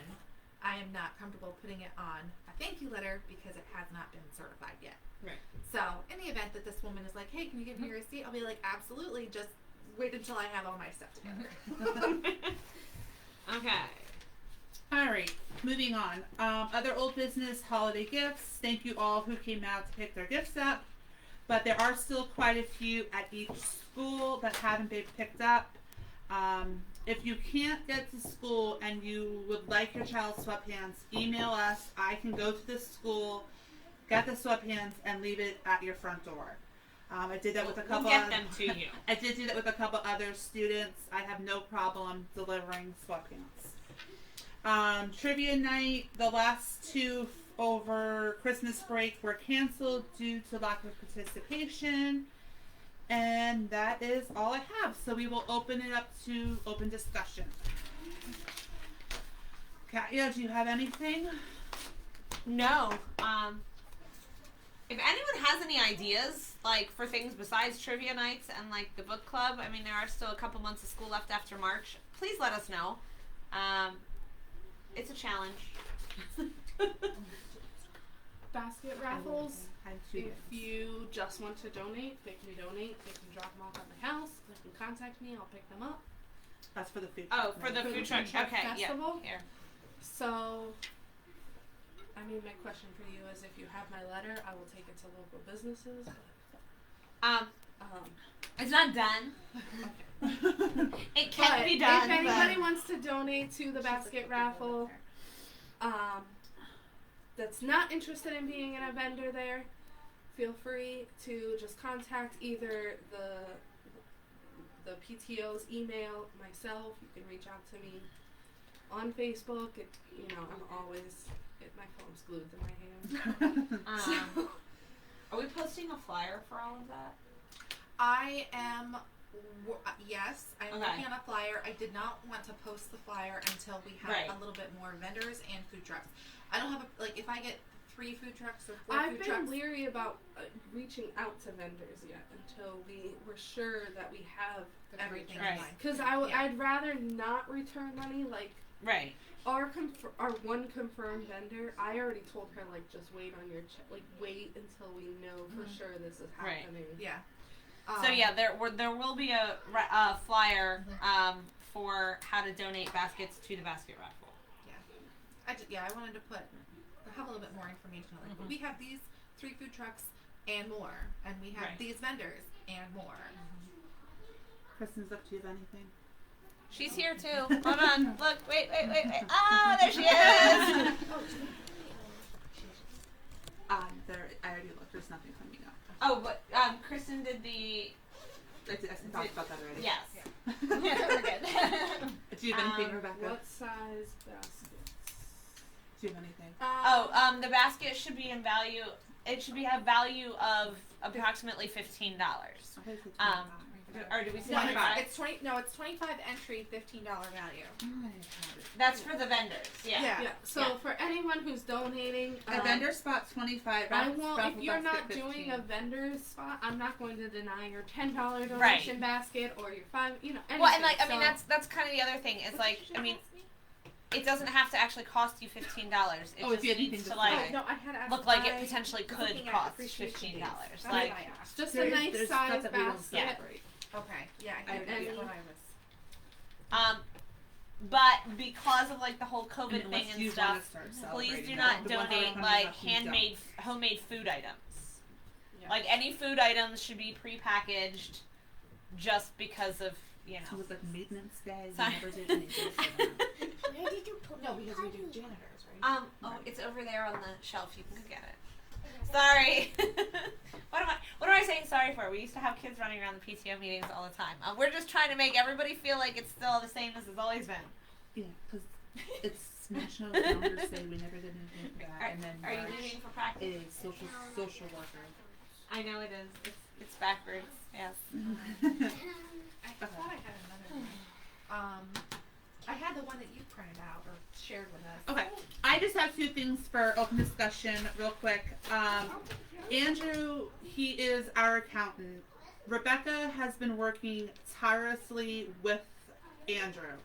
I am not comfortable putting it on a thank you letter because it has not been certified yet. Right. So, in the event that this woman is like, hey, can you give me your receipt? I'll be like, absolutely, just wait until I have all my stuff together. Okay. Alright, moving on. Other old business holiday gifts. Thank you all who came out to pick their gifts up. But there are still quite a few at each school that haven't been picked up. If you can't get to school and you would like your child's sweatpants, email us. I can go to the school, get the sweatpants, and leave it at your front door. I did that with a couple. We'll get them to you. I did do that with a couple other students. I have no problem delivering sweatpants. Trivia night, the last 2 over Christmas break were canceled due to lack of participation. And that is all I have. So we will open it up to open discussion. Katya, do you have anything? No. If anyone has any ideas, like for things besides trivia nights and like the book club, I mean, there are still a couple months of school left after March. Please let us know. It's a challenge. Basket raffles. I have 2 If days. you just want to donate, they can donate. They can drop them off at my house. They can contact me. I'll pick them up. That's for the food. Oh, truck for the night. food truck. Okay, yeah. Festival? Here. So, I mean, my question for you is, if you have my letter, I will take it to local businesses. But, It's not done. It can but be done. If anybody wants to donate to the basket raffle, that's not interested in being in a vendor there, feel free to just contact either the PTO's email, myself. You can reach out to me on Facebook. I'm always my phone's glued to my hand. Are we posting a flyer for all of that? I am, yes, I'm Okay. working on a flyer. I did not want to post the flyer until we had Right. a little bit more vendors and food trucks. I don't have if I get 3 food trucks or 4 I've food been trucks. leery about reaching out to vendors yet until we were sure that we have Everything Right. in line. Because Yeah. I'd rather not return money. Like Right. our one confirmed vendor, I already told her like just wait on your check. Like wait until we know for sure this is Right. happening. Yeah. So yeah, there will be a flyer for how to donate baskets to the basket raffle. I wanted to have a little bit more information. Like we have these 3 food trucks and more, and we have Right. these vendors and more. Kristen's up to you, have anything? She's here too. Hold on. Look. Wait. Ah, there she is. I already looked. There's nothing coming up. Oh, but Kristen did the. I talked about that already. Yes. We're good. Do you have anything, Rebecca? What size baskets? Do you have anything? The basket should be in value. It should have value of approximately $15. Okay, so Or do we say No, 25? it's 25 entry, $15 value. That's for the vendors. Yeah. Yeah. Yeah. So Yeah. for anyone who's donating, A vendor spot 25. I won't. raffle If you're not basket doing 15. a vendor's spot, I'm not going to deny your $10 donation basket or your anything. Well, and like I So- mean that's kind of the other thing is like I mean it doesn't have to actually cost you $15. It Oh, if just you had needs anything to to like say. No, I had asked. look like it I potentially was could looking at cost appreciation $15. days. That's Like what I asked. just There's a nice stuff size that we won't basket. celebrate. Okay. Yeah, I I agree. that's what I was. But because of like the whole COVID Unless thing and you stuff, wanna start please celebrating do it. not The ones that are donate coming like up, we handmade, don't. homemade food items. Yeah. Like any food items should be prepackaged, just because of It was like maintenance day. Sorry. We never did anything for them. Where did you put No, my because we do cotton? janitors, right? oh, it's over there on the shelf. You can go get it. Sorry. What am I saying sorry for? We used to have kids running around the PTO meetings all the time. We're just trying to make everybody feel like it's still the same as it's always been. Yeah, because it's National Founders Day. We never did anything for that. And then Are you March leaving for practice? is social worker. I know it is. It's backwards. Yes. I thought I had another one. I had the one that you printed out or shared with us. Okay, I just have two things for open discussion, real quick. Andrew, he is our accountant. Rebecca has been working tirelessly with Andrew.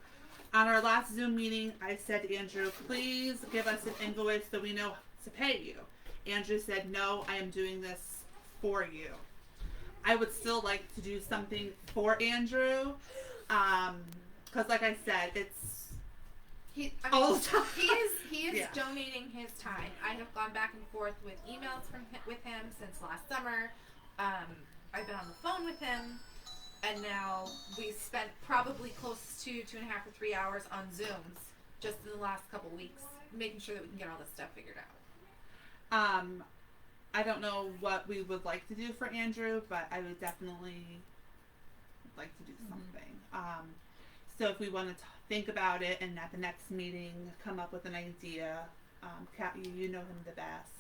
On our last Zoom meeting, I said to Andrew, please give us an invoice so we know to pay you. Andrew said, no, I am doing this for you. I would still like to do something for Andrew. Because like I said, it's all the time. He is Yeah. donating his time. I have gone back and forth with emails with him since last summer. I've been on the phone with him, and now we spent probably close to 2.5 or 3 hours on Zooms just in the last couple weeks, making sure that we can get all this stuff figured out. I don't know what we would like to do for Andrew, but I would definitely like to do something. So if we want to think about it and at the next meeting come up with an idea, Kat, you know him the best.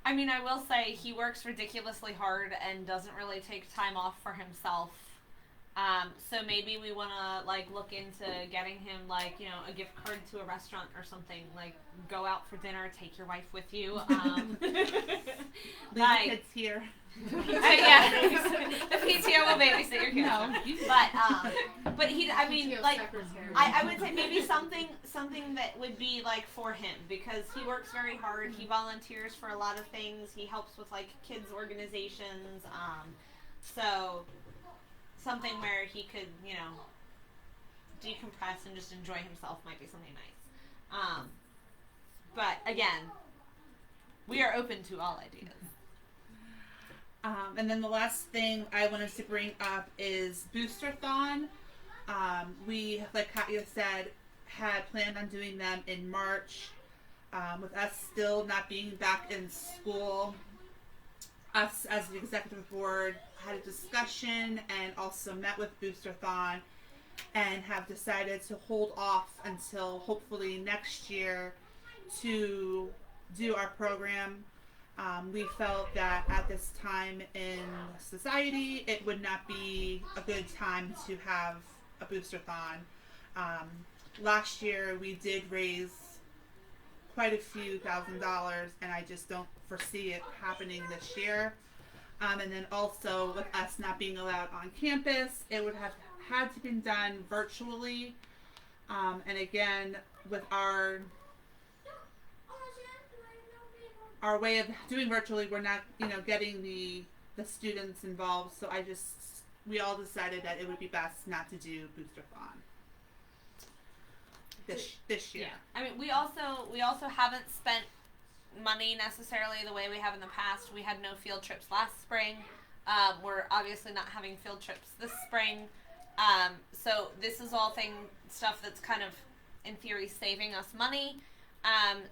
I mean, I will say he works ridiculously hard and doesn't really take time off for himself. So maybe we want to like look into getting him like, you know, a gift card to a restaurant or something. Like go out for dinner, take your wife with you. Leave Like- the kids here. Yeah, the PTO will babysit your kids. No, But he, I mean, PTO like, secretary. I would say maybe something that would be like for him because he works very hard. He volunteers for a lot of things. He helps with like kids organizations. So something where he could, you know, decompress and just enjoy himself might be something nice. But again, we are open to all ideas. And then the last thing I wanted to bring up is Boosterthon. We, like Katya said, had planned on doing them in March. With us still not being back in school, us as the executive board had a discussion and also met with Boosterthon and have decided to hold off until hopefully next year to do our program. We felt that at this time in society, it would not be a good time to have a boosterthon. Last year, we did raise quite a few $1,000s, and I just don't foresee it happening this year. And then also, with us not being allowed on campus, it would have had to be done virtually. And again, with our way of doing virtually, we're not, you know, getting the students involved. So we all decided that it would be best not to do Boosterthon this year. Yeah. I mean, we also haven't spent money necessarily the way we have in the past. We had no field trips last spring. We're obviously not having field trips this spring. So this is all stuff that's kind of, in theory, saving us money.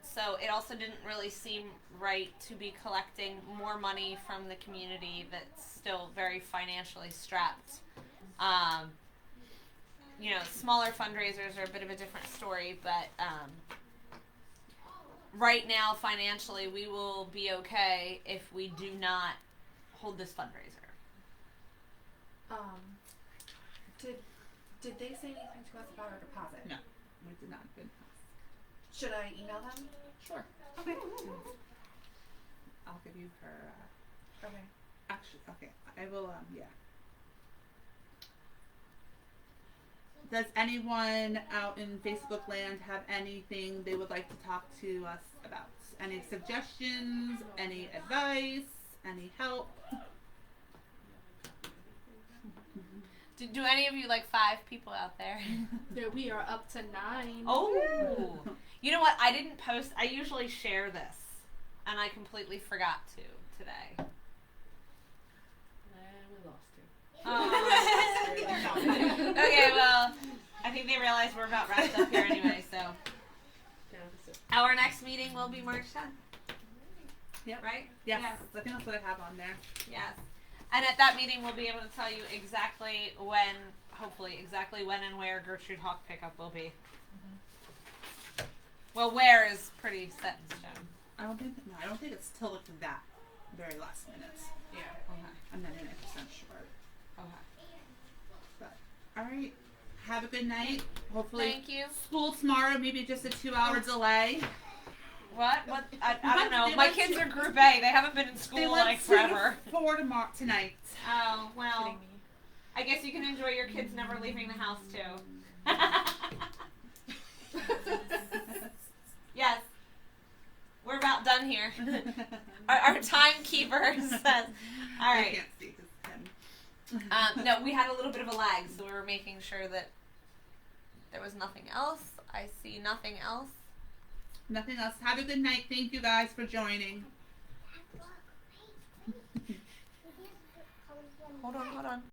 So it also didn't really seem right to be collecting more money from the community that's still very financially strapped. You know, smaller fundraisers are a bit of a different story, but right now, financially, we will be okay if we do not hold this fundraiser. Did they say anything to us about our deposit? No, we did not. Good. Should I email them? Sure. Okay. I'll give you her. Okay. Actually, okay. I will. Yeah. Does anyone out in Facebook land have anything they would like to talk to us about? Any suggestions? Any advice? Any help? Do any of you like 5 people out there? Yeah, we are up to 9. Oh. You know what? I didn't post. I usually share this, and I completely forgot to today. We lost her. Oh. Okay, well, I think they realize we're about wrapped up here anyway, so. Our next meeting will be March 10th. Yep. Right? Yes. Yes. I think that's what I have on there. Yes. And at that meeting, we'll be able to tell you exactly when, hopefully, exactly when and where Gertrude Hawk pickup will be. Well, where is pretty set in stone. I don't think it's till like that very last minute. Yeah. Okay. I'm 99% sure. Okay. But all right. Have a good night. Hopefully. Thank you. School tomorrow, maybe just a 2-hour delay. What? I don't know. They My went kids to- are Group A. They haven't been in They school went like to forever. 4 tomorrow tonight. Oh, well. I guess you can enjoy your kids never leaving the house, too. Yes. We're about done here. Our timekeeper says. All I right. can't see 'cause it's 10. No, we had a little bit of a lag, so we were making sure that there was nothing else. I see nothing else. Nothing else. Have a good night. Thank you guys for joining. Hold on.